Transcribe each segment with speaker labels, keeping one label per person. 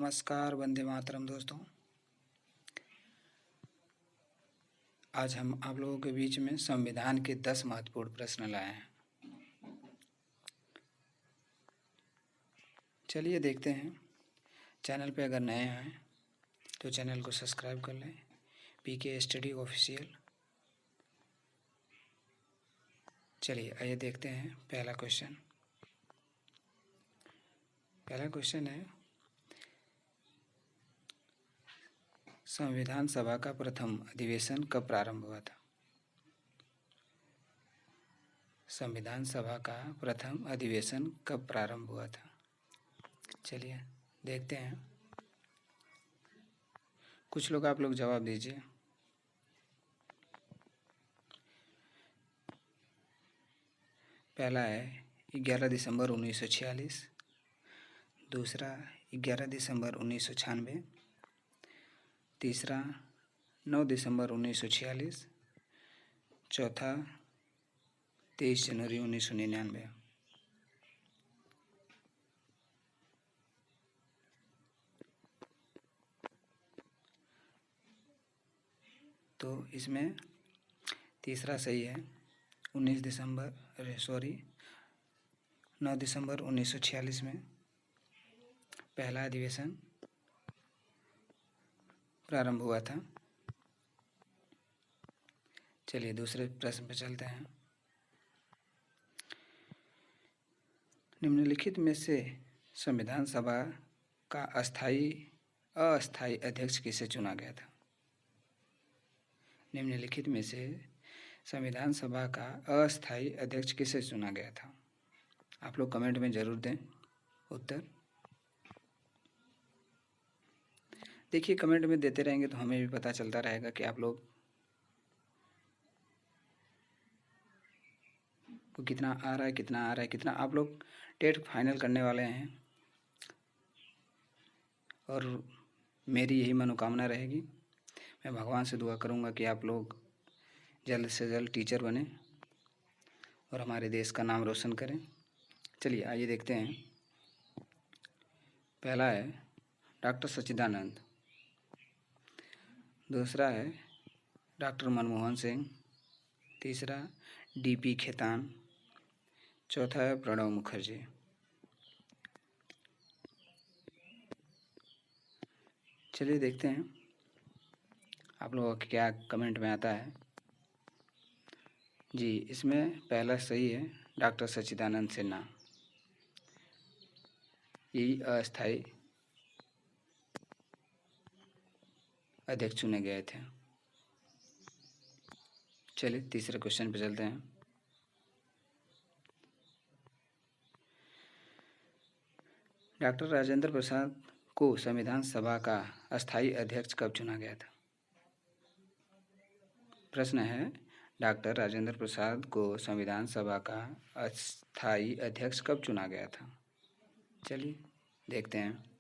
Speaker 1: नमस्कार, वंदे मातरम दोस्तों। आज हम आप लोगों के बीच में संविधान के 10 महत्वपूर्ण प्रश्न लाए हैं। चलिए देखते हैं। चैनल पे अगर नए हैं तो चैनल को सब्सक्राइब कर लें, पीके स्टडी ऑफिशियल। चलिए आइए देखते हैं पहला क्वेश्चन है, संविधान सभा का प्रथम अधिवेशन कब प्रारंभ हुआ था? संविधान सभा का प्रथम अधिवेशन कब प्रारंभ हुआ था? चलिए देखते हैं। कुछ लोग आप लोग जवाब दीजिए। पहला है 11 दिसंबर 1946, दूसरा 11 दिसंबर 1996, तीसरा 9 दिसंबर 1946, चौथा 23 जनवरी 1999। तो इसमें तीसरा सही है। 9 दिसंबर 1946 में पहला अधिवेशन प्रारंभ हुआ था। चलिए दूसरे प्रश्न पर चलते हैं। निम्नलिखित में से संविधान सभा का अस्थायी अध्यक्ष किसे चुना गया था? निम्नलिखित में से संविधान सभा का अस्थायी अध्यक्ष किसे चुना गया था? आप लोग कमेंट में ज़रूर दें उत्तर। देखिए कमेंट में देते रहेंगे तो हमें भी पता चलता रहेगा कि आप लोग को कितना आ रहा है, कितना आप लोग टेट फाइनल करने वाले हैं। और मेरी यही मनोकामना रहेगी। मैं भगवान से दुआ करूंगा कि आप लोग जल्द से जल्द टीचर बने और हमारे देश का नाम रोशन करें। चलिए आइए देखते हैं। पहला है डॉक्टर सच्चिदानंद, दूसरा है डॉक्टर मनमोहन सिंह, तीसरा डीपी खेतान, चौथा है प्रणब मुखर्जी। चलिए देखते हैं आप लोगों को क्या कमेंट में आता है। जी इसमें पहला सही है, डॉक्टर सच्चिदानंद सिन्हा, यही अस्थायी अध्यक्ष चुने गए थे। चलिए तीसरे क्वेश्चन पर चलते हैं। डॉक्टर राजेंद्र प्रसाद को संविधान सभा का अस्थायी अध्यक्ष कब चुना गया था? प्रश्न है डॉक्टर राजेंद्र प्रसाद को संविधान सभा का अस्थायी अध्यक्ष कब चुना गया था? चलिए देखते हैं।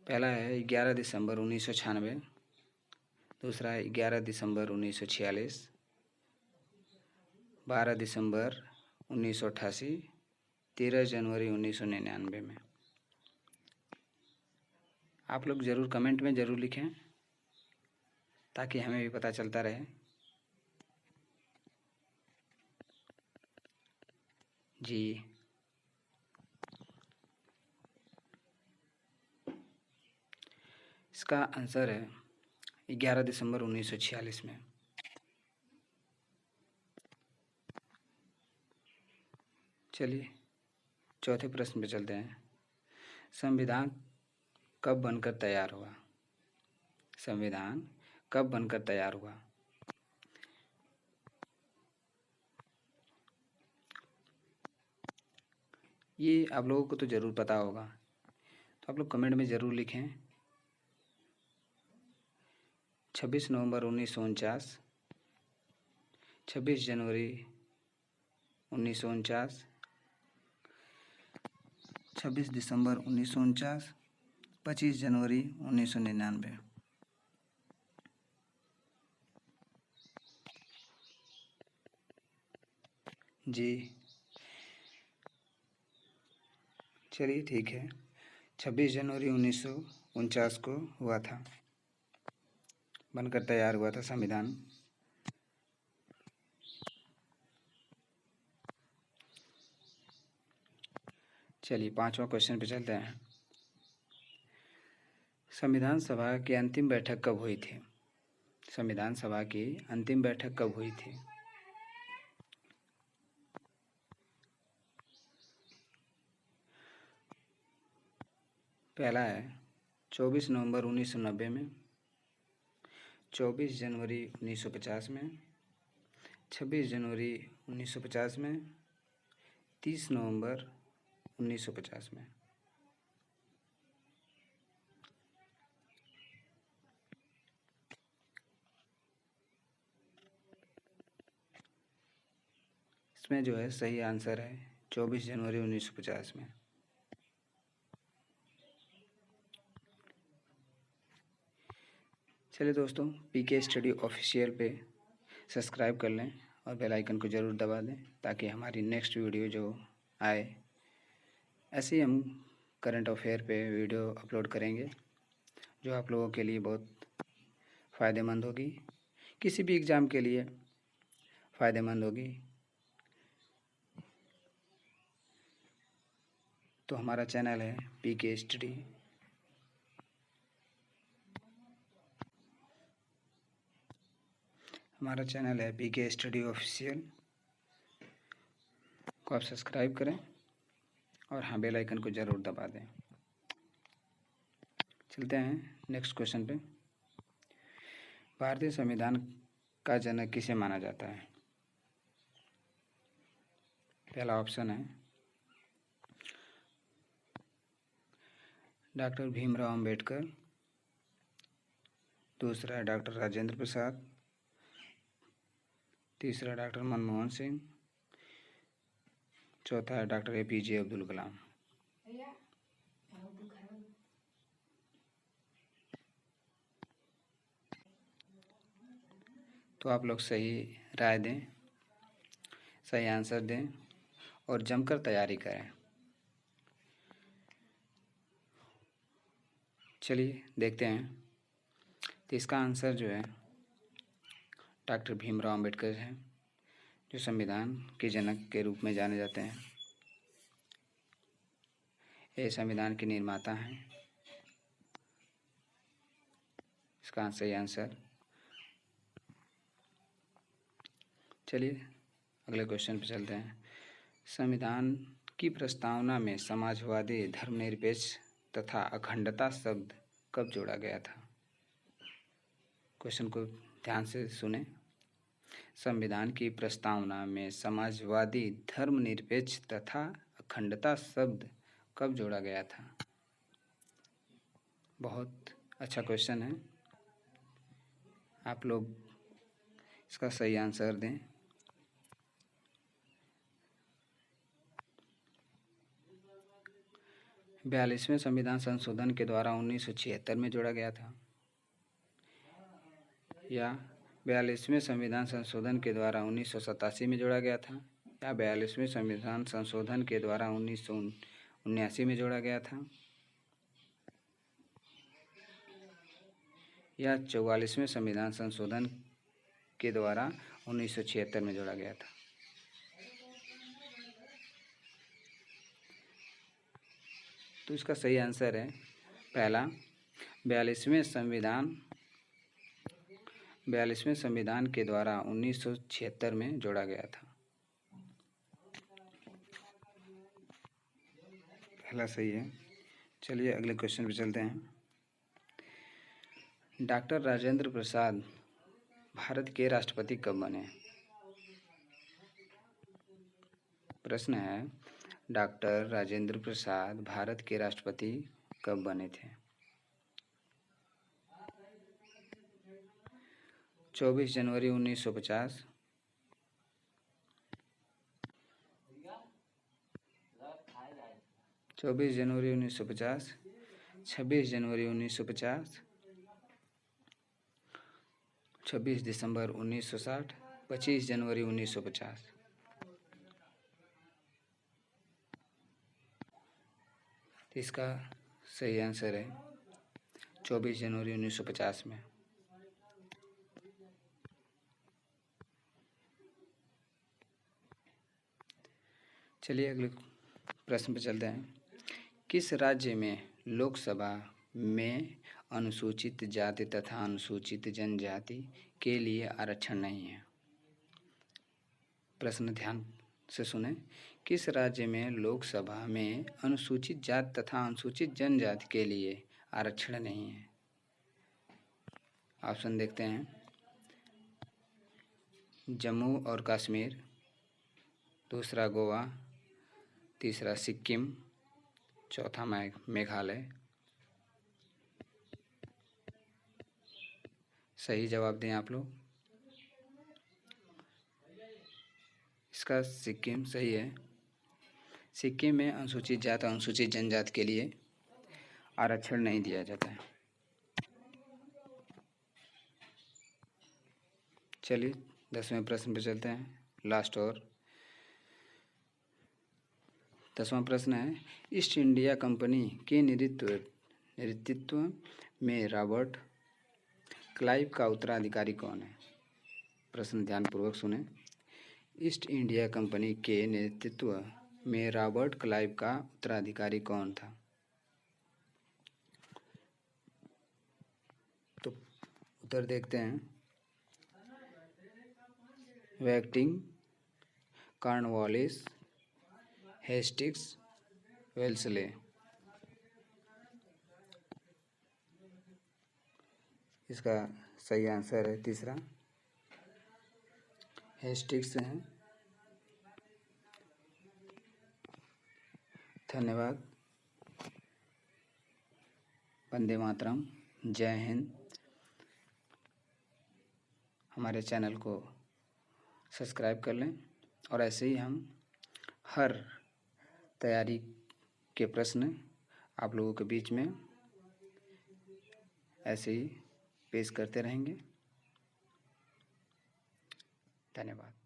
Speaker 1: पहला है 11 दिसंबर 1996, दूसरा है 11 दिसंबर 1946, 12 दिसंबर 1988, 13 जनवरी 1999 में। आप लोग ज़रूर कमेंट में ज़रूर लिखें ताकि हमें भी पता चलता रहे। जी इसका आंसर है 11 दिसंबर 1946 में। चलिए चौथे प्रश्न पे चलते हैं। संविधान कब बनकर तैयार हुआ? संविधान कब बनकर तैयार हुआ? ये आप लोगों को तो ज़रूर पता होगा, तो आप लोग कमेंट में ज़रूर लिखें। 26 नवंबर 1949, 26 जनवरी 1949, 26 दिसंबर 1949, 25 जनवरी 1999। जी चलिए ठीक है, 26 जनवरी 1949 को हुआ था, बनकर तैयार हुआ था संविधान। चलिए 5वां क्वेश्चन पे चलते हैं। संविधान सभा की अंतिम बैठक कब हुई थी? संविधान सभा की अंतिम बैठक कब हुई थी? पहला है 24 नवंबर 1990 में, 24 जनवरी 1950 में, 26 जनवरी 1950 में, 30 नवंबर 1950 में। इसमें जो है सही आंसर है 24 जनवरी 1950 में। चलिए दोस्तों, पीके स्टडी ऑफिशियल पे सब्सक्राइब कर लें और बेल आइकन को ज़रूर दबा दें ताकि हमारी नेक्स्ट वीडियो जो आए, ऐसे ही हम करंट अफेयर पे वीडियो अपलोड करेंगे जो आप लोगों के लिए बहुत फ़ायदेमंद होगी, किसी भी एग्ज़ाम के लिए फ़ायदेमंद होगी। तो हमारा चैनल है पीके स्टडी। हमारा चैनल है पीके स्टडी ऑफिशियल को आप सब्सक्राइब करें और हाँ, बेल आइकन को ज़रूर दबा दें। चलते हैं नेक्स्ट क्वेश्चन पे। भारतीय संविधान का जनक किसे माना जाता है? पहला ऑप्शन है डॉक्टर भीमराव अंबेडकर, दूसरा है डॉक्टर राजेंद्र प्रसाद, तीसरा डॉक्टर मनमोहन सिंह, चौथा है डॉक्टर APJ अब्दुल कलाम। तो आप लोग सही राय दें, सही आंसर दें और जमकर तैयारी करें। चलिए देखते हैं। तो इसका आंसर जो है डॉक्टर भीमराव अंबेडकर हैं, जो संविधान के जनक के रूप में जाने जाते हैं। ये संविधान के निर्माता हैं। इसका सही आंसर। चलिए अगले क्वेश्चन पे चलते हैं। संविधान की प्रस्तावना में समाजवादी, धर्मनिरपेक्ष तथा अखंडता शब्द कब जोड़ा गया था? क्वेश्चन को ध्यान से सुने। संविधान की प्रस्तावना में समाजवादी, धर्मनिरपेक्ष तथा अखंडता शब्द कब जोड़ा गया था? बहुत अच्छा क्वेश्चन है, आप लोग इसका सही आंसर दें। बयालीसवें संविधान संशोधन के द्वारा 1976 में जोड़ा गया था, या 42वें संविधान संशोधन के द्वारा 1987 में जोड़ा गया था, या 42वें संविधान संशोधन के द्वारा 1979 में जोड़ा गया था, या 44वें संविधान संशोधन के द्वारा 1976 में जोड़ा गया था। तो इसका सही आंसर है पहला, 42वें संविधान के द्वारा 1976 में जोड़ा गया था। पहला सही है। चलिए अगले क्वेश्चन पे चलते हैं। डॉक्टर राजेंद्र प्रसाद भारत के राष्ट्रपति कब बने? प्रश्न है, डॉक्टर राजेंद्र प्रसाद भारत के राष्ट्रपति कब बने थे? 24 जनवरी 1950, 24 जनवरी 1950, 26 जनवरी 1950, 26 दिसंबर 1960, 25 जनवरी 1950। तो इसका सही आंसर है 24 जनवरी 1950 में। चलिए अगले प्रश्न पर चलते हैं। किस राज्य में लोकसभा में अनुसूचित जाति तथा अनुसूचित जनजाति के लिए आरक्षण नहीं है? प्रश्न ध्यान से सुने। किस राज्य में लोकसभा में अनुसूचित जाति तथा अनुसूचित जनजाति के लिए आरक्षण नहीं है? ऑप्शन देखते हैं। जम्मू और कश्मीर, दूसरा गोवा, तीसरा सिक्किम, चौथा मेघालय। सही जवाब दें आप लोग। इसका सिक्किम सही है। सिक्किम में अनुसूचित जाति और अनुसूचित जनजाति के लिए आरक्षण नहीं दिया जाता है। चलिए 10वें प्रश्न पर चलते हैं, लास्ट और 10वां प्रश्न है। ईस्ट इंडिया कंपनी के नेतृत्व में रॉबर्ट क्लाइव का उत्तराधिकारी कौन है? प्रश्न ध्यानपूर्वक सुने। ईस्ट इंडिया कंपनी के नेतृत्व में रॉबर्ट क्लाइव का उत्तराधिकारी कौन था? तो उत्तर देखते हैं। Waiting, Cornwallis, Hastings, Wellesley. इसका सही आंसर है तीसरा, हेस्टिंग्स है। धन्यवाद। वंदे मातरम। जय हिंद। हमारे चैनल को सब्सक्राइब कर लें और ऐसे ही हम हर तैयारी के प्रश्न आप लोगों के बीच में ऐसे ही पेश करते रहेंगे। धन्यवाद।